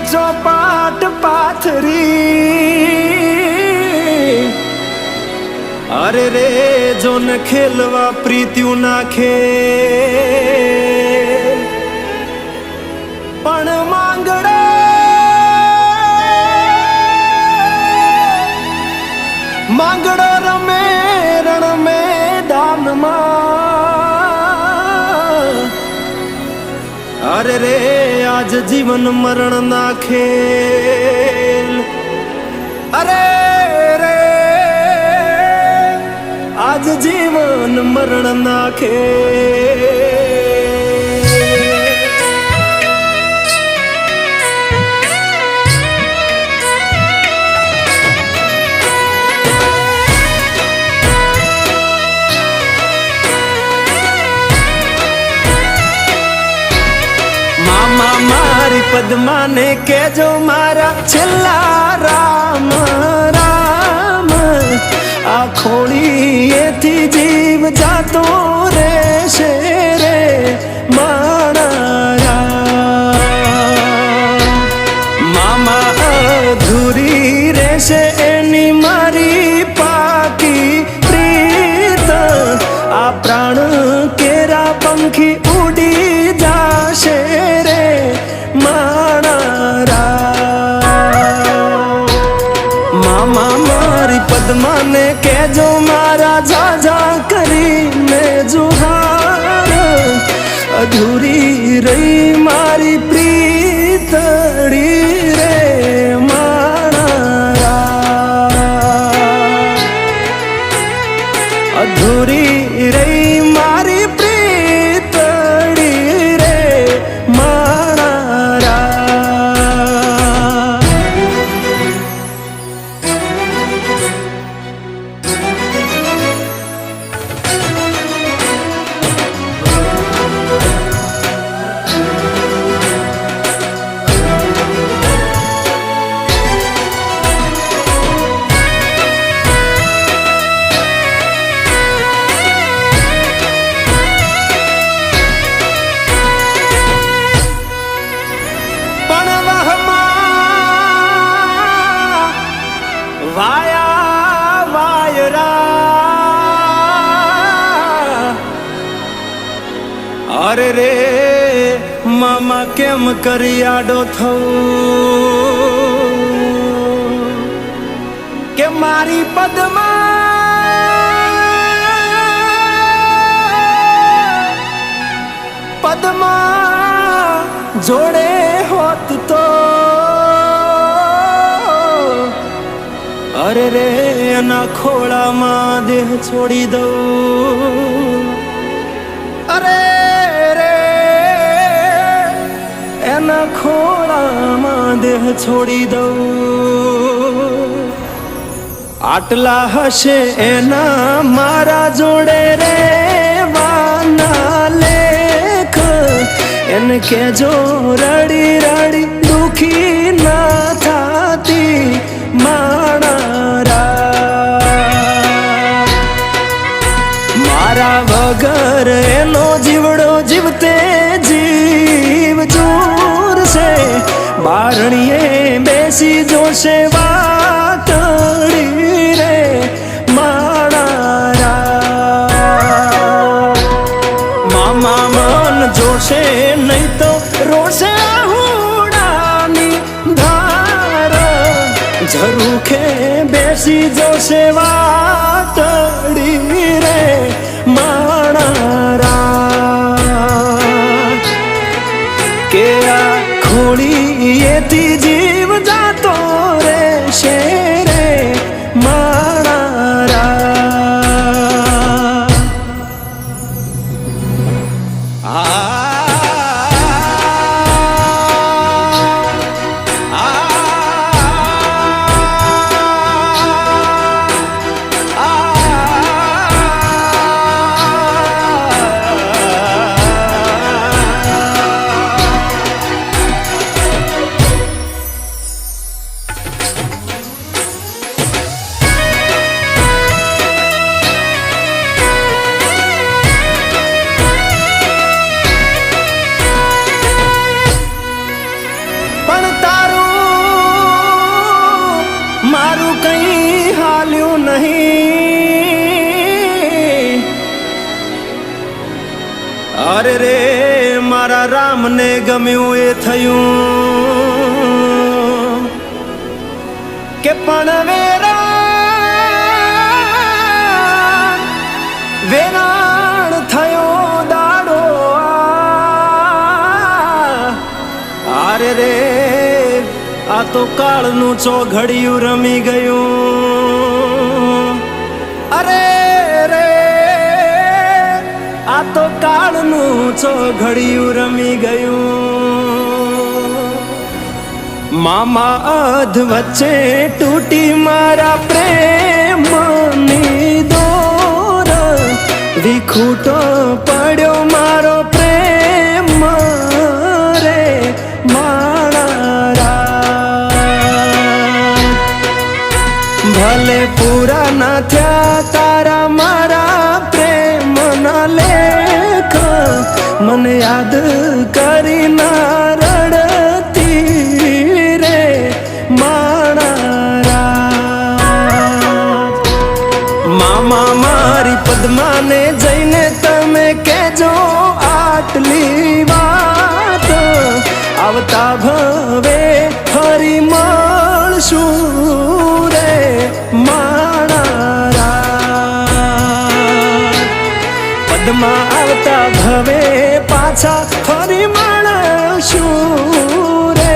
ચોપાટ પાથરી અરે રે જોન ખેલવા પ્રીત્યું નાખે પણ માંગડો રમે રણ મેદાનમાં અરે રે આજ જીવન મરણ ના ખેલ અરે રે આજ જીવન મરણ ના ખેલ મારી પદ્મા ને કેજો મારા છેલ્લા રામ રામ આ ખોળીએથી જીવ જાતો રહેશે રે મારા મામા અધૂરી રહેશે એની મારી પાકી પ્રીત આ પ્રાણ કેરા પંખી ઉડી જાશે રે મામા મારી પદ્મા ને કેજો મારા જાજા કરીને જુહાર અધૂરી રહી મારી પ્રીતડી રે મારા અધૂરી રહી મારી પ્રીતડી રે મારા વાયા વાયરા અરે રે મામા કેમ કરી આડો થવું કે મારી પદ્મા જોડે હોત તો અરે રે એના ખોળામાં દેહ છોડી દઉં અરે રે એના ખોળામાં દેહ છોડી દઉં આટલા હશે એના મારા જોડે રે વાના લેખ એને કેજો રડી રડી દુખી ના થાતી મારા વગર એનો જીવડો જીવતે જીવ ચૂરશે બારણીએ બેસી જોશે વાતડી રે મારા મામા મન જોશે નહીં તો રોશે હુડાની ધાર ઝરૂખે બેસી જોશે વાતડી રે મારા કે આ ખોળીએથી જીવ જાતો રહેશે રે મારા રામને ગમ્યું એ થયું કે પણ વેરાણ થયો દાડો આરે રે આ તો કાળનું ચોઘડિયું રમી ગયું અરે રે આ તો કાળનું ચોઘડિયું રમી ગયું મામા અધ વચ્ચે તૂટી મારા પ્રેમની દોર વિખૂટો પડ્યો મારો પ્રેમ રે મારા ભલે પૂરા ના થયા તારા મારા પ્રેમ ના લેખ મને યાદ કરી ના રડતી રે મારા મામા મારી પદ્માને જઈને તમે કહેજો આટલી વાત આવતા ભવે ફરી મળશું રે મારા પદ્મા આવતા ભવે પાછા ફરી મળશું રે